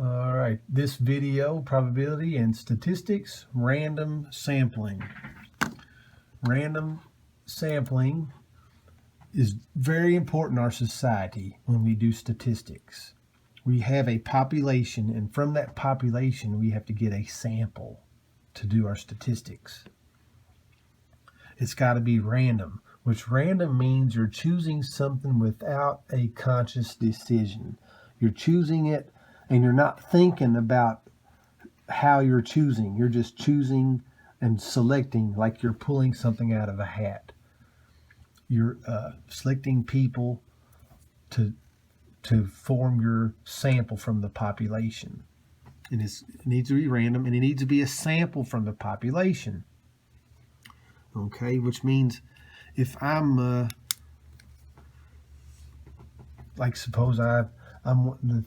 All right, this video, probability and statistics, random sampling. Random sampling is very important in our society when we do statistics. We have a population, and from that population, we have to get a sample to do our statistics. It's got to be random, which random means you're choosing something without a conscious decision. You're choosing it and you're not thinking about how you're choosing. You're just choosing and selecting like you're pulling something out of a hat. You're selecting people to form your sample from the population. And it needs to be random, and it needs to be a sample from the population. Okay, which means if I'm like suppose I'm wanting to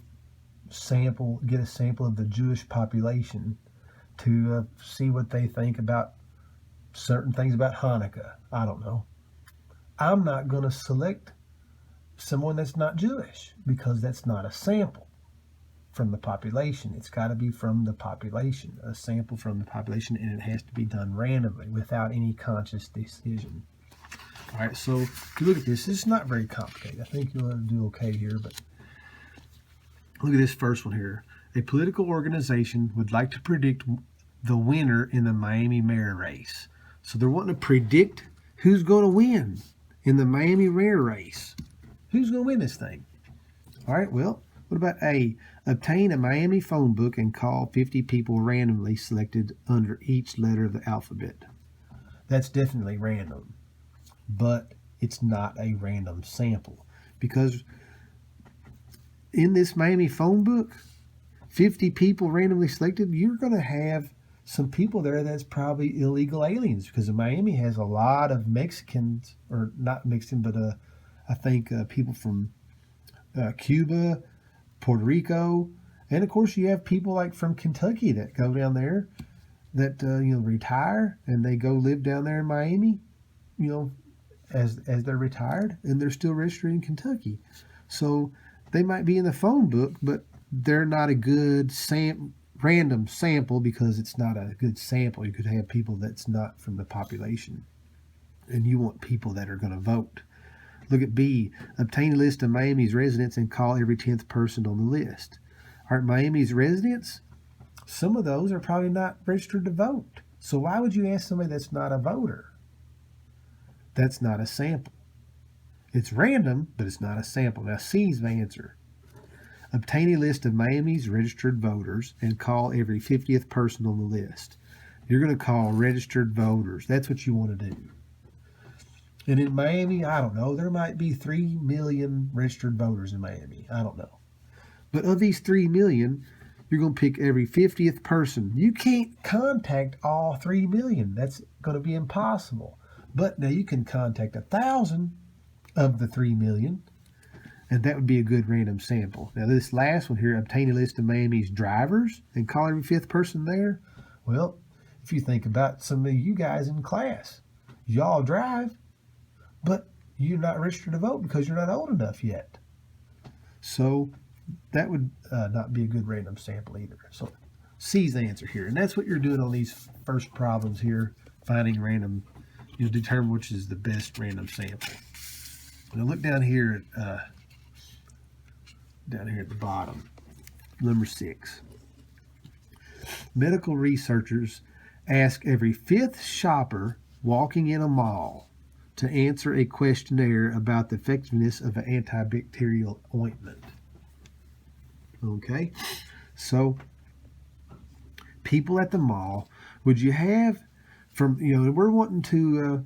get a sample of the Jewish population to see what they think about certain things about Hanukkah. I don't know. I'm not going to select someone that's not Jewish because that's not a sample from the population. It's got to be from the population, a sample from the population, and it has to be done randomly without any conscious decision. All right, so if you look at this, it's not very complicated. I think you'll do okay here, but look at this first one here. A political organization would like to predict the winner in the Miami mayor race. So they're wanting to predict who's going to win in the Miami mayor race. Who's going to win this thing? All right, well, what about A? Obtain a Miami phone book and call 50 people randomly selected under each letter of the alphabet. That's definitely random, but it's not a random sample because in this Miami phone book, 50 people randomly selected, you're going to have some people there that's probably illegal aliens because Miami has a lot of Mexicans, or not Mexican, but I think people from Cuba, Puerto Rico, and of course you have people like from Kentucky that go down there that retire and they go live down there in Miami, as they're retired, and they're still registered in Kentucky. So they might be in the phone book, but they're not a good random sample because it's not a good sample. You could have people that's not from the population, and you want people that are going to vote. Look at B. Obtain a list of Miami's residents and call every 10th person on the list. Aren't Miami's residents? Some of those are probably not registered to vote. So why would you ask somebody that's not a voter? That's not a sample. It's random, but it's not a sample. Now C's the answer. Obtain a list of Miami's registered voters and call every 50th person on the list. You're going to call registered voters. That's what you want to do. And in Miami, I don't know, there might be 3 million registered voters in Miami. I don't know. But of these 3 million, you're going to pick every 50th person. You can't contact all 3 million. That's going to be impossible. But now you can contact 1,000 of the 3 million, and that would be a good random sample. Now this last one here, obtain a list of Miami's drivers and call every 5th person there. Well, if you think about some of you guys in class, y'all drive, but you're not registered to vote because you're not old enough yet. So that would not be a good random sample either. So C's the answer here. And that's what you're doing on these first problems here, finding random. You'll determine which is the best random sample. Now look down here at the bottom, number 6. Medical researchers ask every 5th shopper walking in a mall to answer a questionnaire about the effectiveness of an antibacterial ointment. Okay, so people at the mall, would you have we're wanting to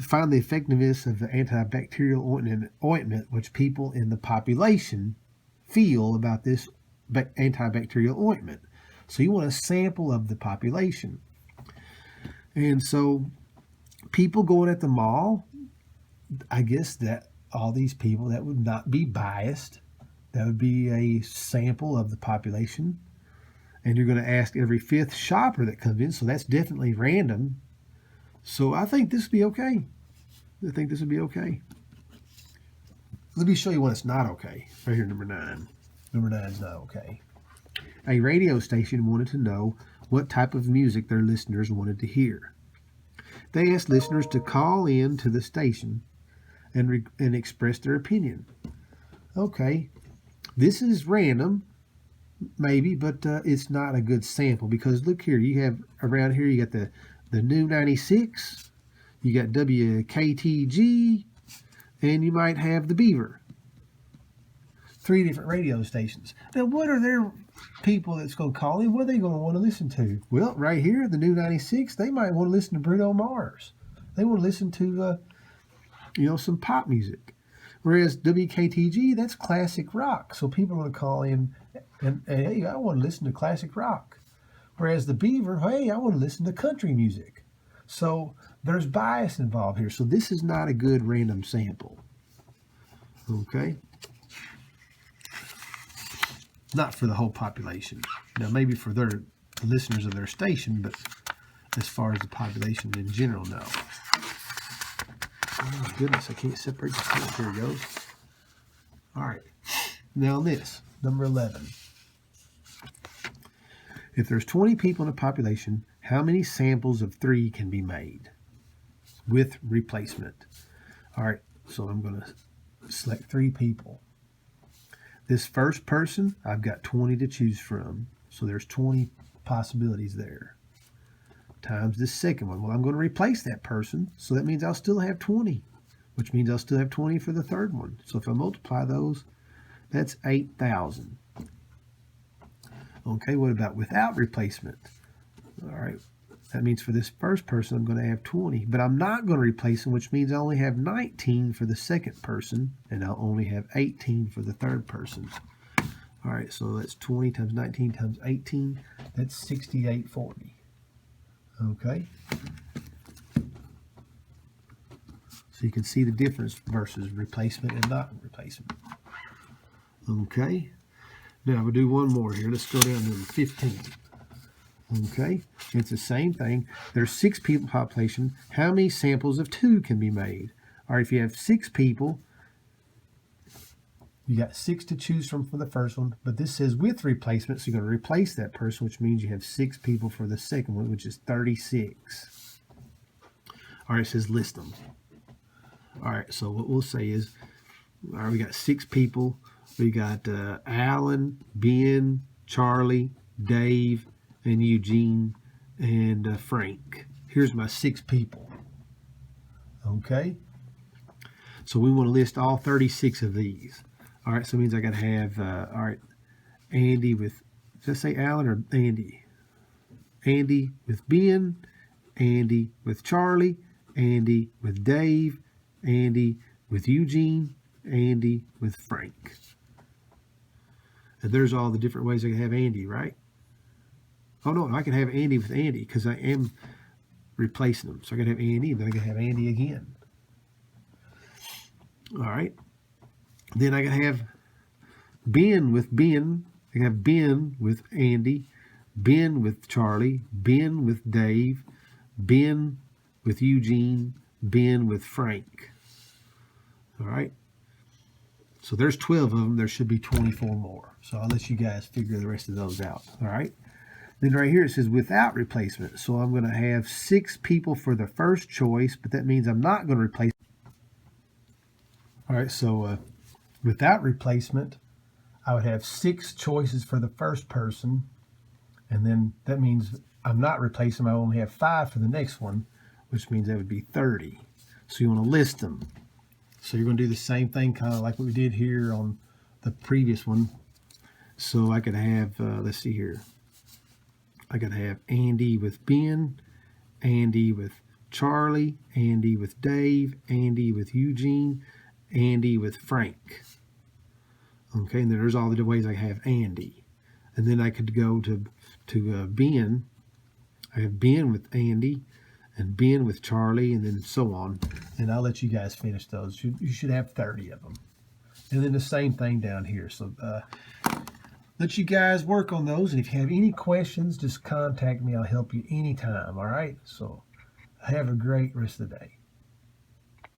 find the effectiveness of the antibacterial ointment, which people in the population feel about this antibacterial ointment. So you want a sample of the population. And so people going at the mall, I guess that all these people, that would not be biased. That would be a sample of the population. And you're going to ask every 5th shopper that comes in. So that's definitely random. So I think this would be okay. Let me show you when it's not okay. Right here, number 9. Number 9 is not okay. A radio station wanted to know what type of music their listeners wanted to hear. They asked listeners to call in to the station and express their opinion. Okay, this is random, maybe, but it's not a good sample because look here, you have around here, you got the new 96, you got WKTG, and you might have the Beaver. 3 different radio stations. Now, what are their people that's going to call in? What are they going to want to listen to? Well, right here, the new 96, they might want to listen to Bruno Mars. They want to listen to, some pop music. Whereas WKTG, that's classic rock. So people are going to call in and hey, I want to listen to classic rock. Whereas the Beaver, hey, I want to listen to country music. So there's bias involved here. So this is not a good random sample. Okay? Not for the whole population. Now, maybe for the listeners of their station, but as far as the population in general, no. Oh, my goodness, I can't separate the two. Here it goes. All right. Now, this, number 11. If there's 20 people in a population, how many samples of 3 can be made with replacement? All right, so I'm going to select 3 people. This first person, I've got 20 to choose from. So there's 20 possibilities there. Times this second one. Well, I'm going to replace that person. So that means I'll still have 20, which means I'll still have 20 for the third one. So if I multiply those, that's 8,000. Okay, what about without replacement? All right, that means for this first person, I'm going to have 20. But I'm not going to replace them, which means I only have 19 for the second person, and I'll only have 18 for the third person. All right, so that's 20 times 19 times 18. That's 6840. Okay. So you can see the difference versus replacement and not replacement. Okay. Now we'll do one more here. Let's go down to number 15. Okay. It's the same thing. There's 6 people population. How many samples of 2 can be made? All right, if you have 6 people, you got 6 to choose from for the first one, but this says with replacement, so you're going to replace that person, which means you have 6 people for the second one, which is 36. All right, it says list them. All right, so what we'll say is, all right, we got 6 people. We got Alan, Ben, Charlie, Dave, and Eugene, and Frank. Here's my 6 people. Okay? So we want to list all 36 of these. All right, so it means I got to have, all right, Andy with, did I say Alan or Andy? Andy with Ben, Andy with Charlie, Andy with Dave, Andy with Eugene, Andy with Frank. And there's all the different ways I can have Andy, right? Oh, no, I can have Andy with Andy because I am replacing them. So I can have Andy, and then I can have Andy again. All right. Then I can have Ben with Ben. I can have Ben with Andy, Ben with Charlie, Ben with Dave, Ben with Eugene, Ben with Frank. All right. So there's 12 of them. There should be 24 more. So I'll let you guys figure the rest of those out. All right. Then right here it says without replacement. So I'm going to have 6 people for the first choice, but that means I'm not going to replace. All right. So without replacement, I would have 6 choices for the first person. And then that means I'm not replacing them. I only have 5 for the next one, which means that would be 30. So you want to list them. So you're going to do the same thing, kind of like what we did here on the previous one. So I could have, let's see here. I could have Andy with Ben, Andy with Charlie, Andy with Dave, Andy with Eugene, Andy with Frank. Okay, and then there's all the ways I have Andy. And then I could go to Ben. I have Ben with Andy, and Ben with Charlie, and then so on. And I'll let you guys finish those. You should have 30 of them. And then the same thing down here. So let you guys work on those. And if you have any questions, just contact me. I'll help you anytime. All right? So have a great rest of the day.